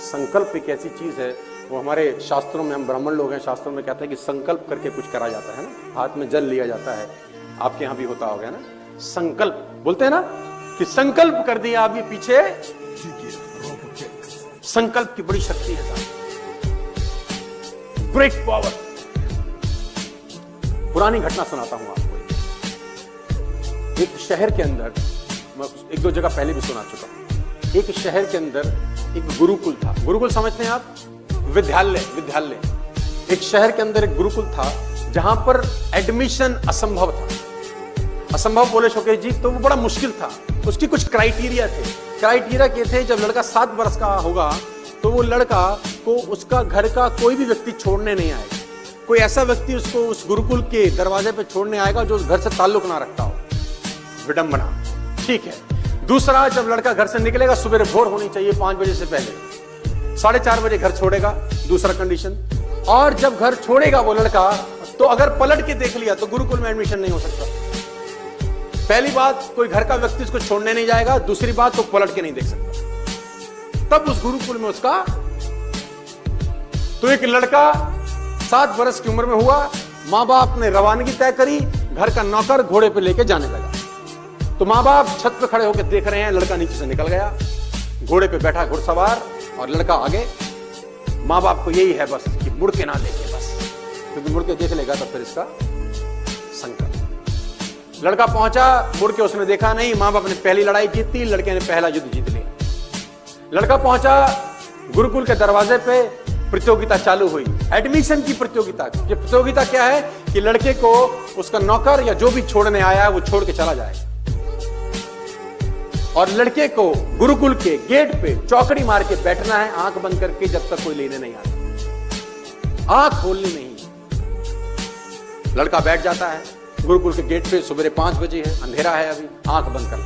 संकल्प एक ऐसी चीज है, वो हमारे शास्त्रों में, हम ब्राह्मण लोग हैं, शास्त्रों में कहते हैं कि संकल्प करके कुछ करा जाता है ना, हाथ में जल लिया जाता है, आपके यहां भी होता होगा ना, संकल्प बोलते हैं ना कि संकल्प कर दिया आप, ये पीछे संकल्प की बड़ी शक्ति है, ग्रेट पावर। पुरानी घटना सुनाता हूं आपको। एक शहर के अंदर, मैं एक दो जगह पहले भी सुना चुका हूं, एक शहर के अंदर एक गुरुकुल था। गुरुकुल समझते हैं आप? विद्यालय। एक शहर के अंदर एक गुरुकुल था जहां पर एडमिशन असंभव था। असंभव बोले शोकेश जी तो वो बड़ा मुश्किल था। उसकी कुछ क्राइटेरिया थे। क्राइटेरिया के थे, जब लड़का 7 वर्ष का होगा तो वो लड़का को उसका घर का कोई भी व्यक्ति छोड़ने नहीं आएगा। कोई ऐसा व्यक्ति उसको उस गुरुकुल के दरवाजे पे छोड़ने आएगा जो उस घर से ताल्लुक ना रखता हो। विडंबना, ठीक है। दूसरा, जब लड़का घर से निकलेगा सुबह भोर होनी चाहिए 5 बजे से पहले, 4:30 बजे घर छोड़ेगा, दूसरा कंडीशन। और जब घर छोड़ेगा वो लड़का, तो अगर पलट के देख लिया तो गुरुकुल में एडमिशन नहीं हो सकता। पहली बात, कोई घर का व्यक्ति उसको छोड़ने नहीं जाएगा। दूसरी बात, तो पलट के नहीं देख सकता। तब उस गुरुकुल में उसका, तो एक लड़का 7 वर्ष की उम्र में हुआ, मां बाप ने रवानगी तय करी, घर का नौकर घोड़े पे लेके जाने लगा। तो मां बाप छत पे खड़े होकर देख रहे हैं, लड़का नीचे से निकल गया, घोड़े पे बैठा घुड़सवार और लड़का आगे। मां बाप को यही है बस कि मुड़ के ना देखे, बस, क्योंकि मुड़ के देख लेगा तो फिर इसका संकट। लड़का पहुंचा, मुड़ के उसने देखा नहीं। मां बाप ने पहली लड़ाई जीती, लड़के ने पहला युद्ध जीत लिया। लड़का पहुंचा गुरुकुल के दरवाजे पे, प्रतियोगिता चालू हुई, एडमिशन की प्रतियोगिता। ये प्रतियोगिता क्या है कि लड़के को उसका नौकर या जो भी छोड़ने आया है वो छोड़ के चला जाए, और लड़के को गुरुकुल के गेट पे चौकड़ी मार के बैठना है, आंख बंद करके, जब तक कोई लेने नहीं आता, आंख खोलनी नहीं। लड़का बैठ जाता है गुरुकुल के गेट पे, सुबह 5 बजे है, अंधेरा है, अभी आंख बंद कर ले,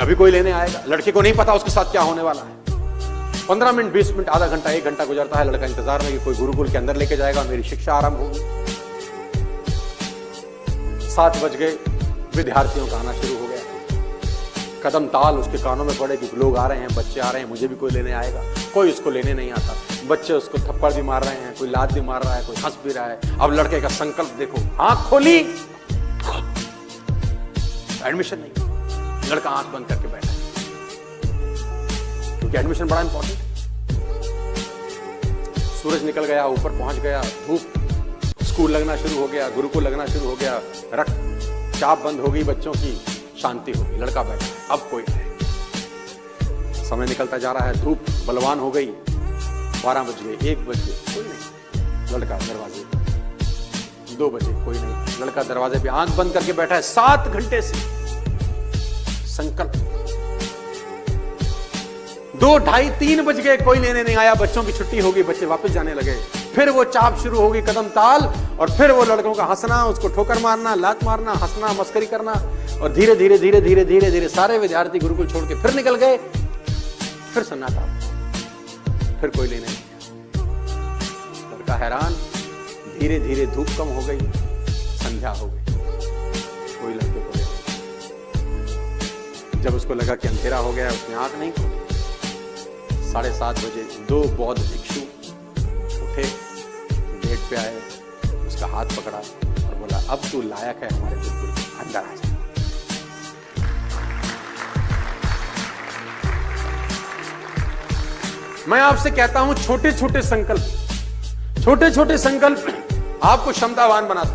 अभी कोई लेने आएगा। लड़के को नहीं पता उसके साथ क्या होने वाला है। 15 मिनट, 20 मिनट, आधा घंटा, 1 घंटा गुजरता है, लड़का इंतजार में कि कोई गुरुकुल के अंदर लेके जाएगा, मेरी शिक्षा आरंभ होगी। 7 बज गए, विद्यार्थियों का आना शुरू हो गया। कदम ताल उसके कानों में पड़े कि लोग आ रहे हैं, बच्चे आ रहे हैं, मुझे भी कोई लेने आएगा। कोई उसको लेने नहीं आता। बच्चे उसको थप्पड़ भी मार रहे हैं, कोई लात भी मार रहा है, कोई हंस भी रहा है। अब लड़के का संकल्प देखो, आंख खोली, एडमिशन नहीं। लड़का आंख बंद करके बैठा, क्योंकि एडमिशन बड़ा इंपॉर्टेंट। सूरज निकल गया, ऊपर पहुंच गया, धूप, स्कूल लगना शुरू हो गया, गुरुकुल लगना शुरू हो गया, रक्तचाप बंद हो गई, बच्चों की शांति हो गई। लड़का बैठा, अब कोई नहीं। समय निकलता जा रहा है, धूप बलवान हो गई, 12 बज गए, 1 बज गए, कोई नहीं। लड़का दरवाजे, 2 बजे, कोई नहीं। लड़का दरवाजे पे आंख बंद करके बैठा है 7 घंटे से। संकल्प। 2, 2:30, 3 बज गए, कोई लेने नहीं आया, बच्चों की छुट्टी हो गई, बच्चे वापस जाने लगे। फिर वो चाप शुरू होगी, कदम ताल, और फिर वो लड़कों का हंसना, उसको ठोकर मारना, लात मारना, हंसना, मस्करी करना, और धीरे धीरे धीरे धीरे धीरे धीरे सारे विद्यार्थी गुरुकुल छोड़ के फिर निकल गए। फिर सन्नाटा, फिर कोई लेने नहीं आया। लड़का हैरान, धीरे धीरे धूप कम हो गई, संध्या हो गई, कोई लड़के को लेने। जब उसको लगा कि अंधेरा हो गया, उसने आंख नहीं खोली। 7:30 बजे 2 बौद्ध भिक्षु उठे, गेट पे आए, उसका हाथ पकड़ा और बोला, अब तू लायक है हमारे गुरुकुल, अंदर आ जा। मैं आपसे कहता हूं, छोटे छोटे संकल्प आपको क्षमतावान बनाते हैं।